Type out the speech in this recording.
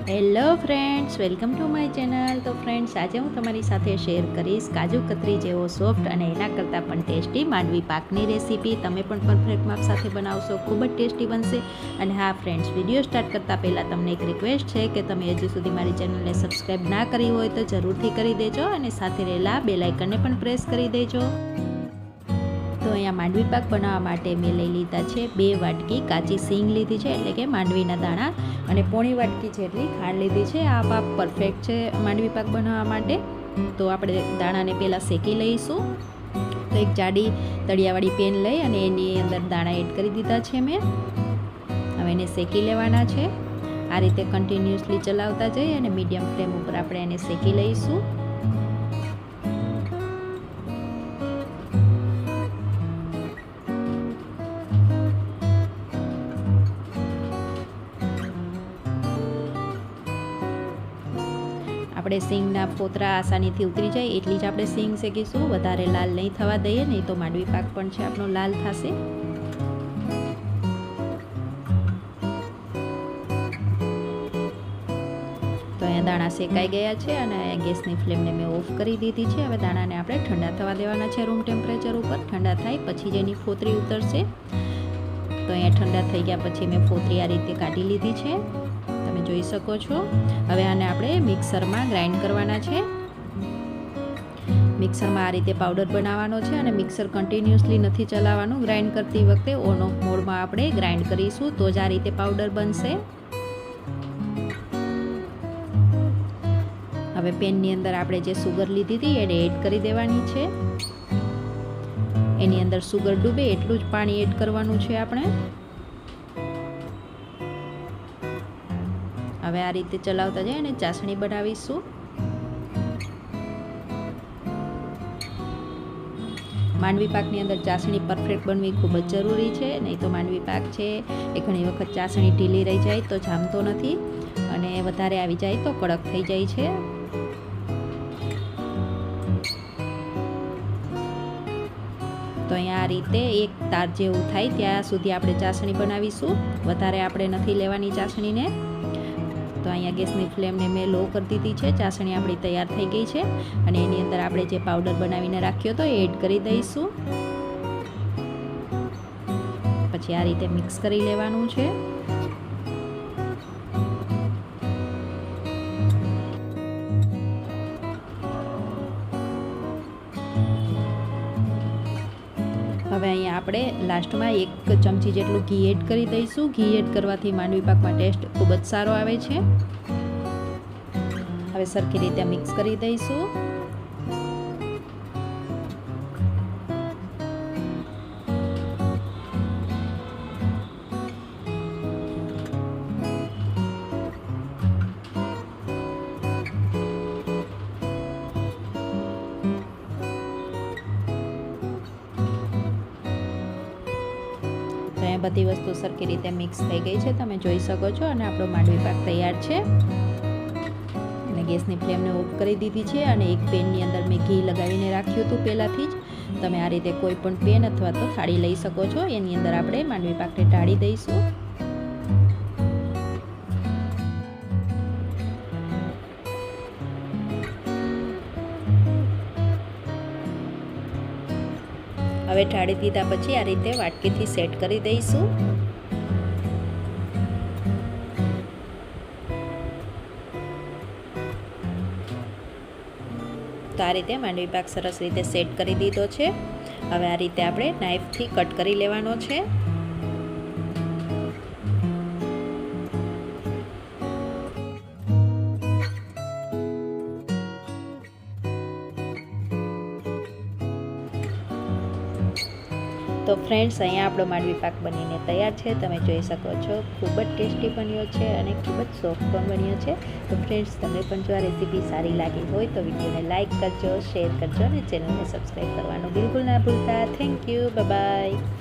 Hello friends, welcome to my channel. તો friends, આજે હું તમારી સાથે શેર કરીશ કાજુ કતરી જેવો સોફ્ટ અને એના કરતાં પણ ટેસ્ટી માંડવી પાકની રેસીપી. તમે પણ પરફેક્ટ માપ સાથે બનાવશો, ખૂબ જ ટેસ્ટી બનશે. અને હા ફ્રેન્ડ્સ, વિડીયો સ્ટાર્ટ કરતાં પહેલાં તમને એક રિક્વેસ્ટ છે કે તમે હજી સુધી મારી ચેનલને સબસ્ક્રાઈબ ના કરી હોય તો જરૂરથી કરી દેજો અને સાથે રહેલા બેલ આઇકનને પણ પ્રેસ કરી દેજો. તો અહીંયા માંડવી પાક બનાવવા માટે મેં લઈ લીધા છે 2 વાટકી કાચી સિંગ લીધી છે, એટલે કે માંડવીના દાણા, અને પોણી વાટકી જેટલી ખાંડ લીધી છે. આ પાક પરફેક્ટ છે માંડવી પાક બનાવવા માટે. તો આપણે દાણાને પહેલાં શેકી લઈશું. તો એક જાડી તળિયાવાળી પેન લઈ અને એની અંદર દાણા એડ કરી દીધા છે મેં. હવે એને શેકી લેવાના છે. આ રીતે કન્ટિન્યુઅસલી ચલાવતા જઈએ અને મીડિયમ ફ્લેમ ઉપર આપણે એને શેકી લઈશું. આપણે સિંગના ફોતરા આસાનીથી ઉતરી જાય એટલી જ આપણે સિંગ શેકીશું. વધારે લાલ નહીં થવા દઈએ, નહીં તો માંડવી પાક પણ છે આપણો લાલ થશે. તો અહીંયા દાણા શેકાઈ ગયા છે અને ગેસની ફ્લેમને મેં ઓફ કરી દીધી છે. હવે દાણાને આપણે ઠંડા થવા દેવાના છે રૂમ ટેમ્પરેચર ઉપર. ઠંડા થાય પછી જ એની ફોતરી ઉતરશે. તો અહીંયા ઠંડા થઈ ગયા પછી મેં ફોતરી આ રીતે કાઢી લીધી છે, તમે જોઈ શકો છો. હવે આને આપણે મિક્સરમાં ગ્રાઇન્ડ કરવાના છે. મિક્સરમાં આ રીતે પાવડર બનાવવાનો છે અને મિક્સર કન્ટિન્યુઅસલી નથી ચલાવવાનું. ગ્રાઇન્ડ કરતી વખતે ઓન ઓફ મોડમાં આપણે ગ્રાઇન્ડ કરીશું, તો જ આ રીતે પાવડર બનશે. હવે પેનની અંદર આપણે જે સુગર લીધી હતી એને એડ કરી દેવાની છે. એની અંદર સુગર ડૂબે એટલું જ પાણી એડ કરવાનું છે આપણે. હવે આ રીતે ચલાવતા જઈએ અને ચાસણી બનાવીશું. માંડવી પાકની અંદર ચાસણી પરફેક્ટ બનવી ખૂબ જ જરૂરી છે, નહીં તો માંડવી પાક છે એ ઘણી વખત ચાસણી ઢીલી રહી જાય તો જામતો નથી, અને વધારે આવી જાય તો કડક થઈ જાય છે. તો અહીંયા આ રીતે એક તાર જેવું થાય ત્યાં સુધી આપણે ચાસણી બનાવીશું. વધારે આપણે નથી લેવાની ચાસણીને. તો અહીંયા ગેસની ફ્લેમને મેં લો કરી દીધી છે. ચાસણી આપણી તૈયાર થઈ ગઈ છે અને એની અંદર આપણે જે પાવડર બનાવીને રાખ્યો તો એ એડ કરી દઈશું. પછી આ રીતે મિક્સ કરી લેવાનું છે. હવે અહીંયા આપણે લાસ્ટમાં 1 ચમચી જેટલું ઘી એડ કરી દઈશું. ઘી એડ કરવાથી માંડવી પાકમાં ટેસ્ટ ખૂબ જ સારો આવે છે. હવે સરખી રીતે મિક્સ કરી દઈશું. બધી વસ્તુ સરખી રીતે મિક્સ થઈ ગઈ છે, તમે જોઈ શકો છો. અને આપણો માંડવી પાક તૈયાર છે. અને ગેસની ફ્લેમને ઓફ કરી દીધી છે અને એક પેનની અંદર મેં ઘી લગાવીને રાખ્યું હતું પહેલાંથી જ. તમે આ રીતે કોઈ પણ પેન અથવા તો થાળી લઈ શકો છો. એની અંદર આપણે માંડવી પાકને ઢાળી દઈશું. હવે ઢાળી દીધા પછી આ રીતે વાટકીથી સેટ કરી દઈશું. તો આ રીતે માંડવી પાક સરસ રીતે સેટ કરી દીધો છે. હવે આ રીતે આપણે નાઈફથી કટ કરી લેવાનો છે. તો ફ્રેન્ડ્સ, અહીંયા આપણો માંડવી પાક બનીને તૈયાર છે. તમે જોઈ શકો છો ખૂબ જ ટેસ્ટી બન્યો છે અને ખૂબ જ સોફ્ટ પણ બન્યો છે. તો ફ્રેન્ડ્સ, તમને પણ જો આ રેસીપી સારી લાગી હોય તો વિડીયોને લાઇક કરજો, શેર કરજો અને ચેનલને સબસ્ક્રાઈબ કરવાનું બિલકુલ ના ભૂલતા. Thank you, bye bye.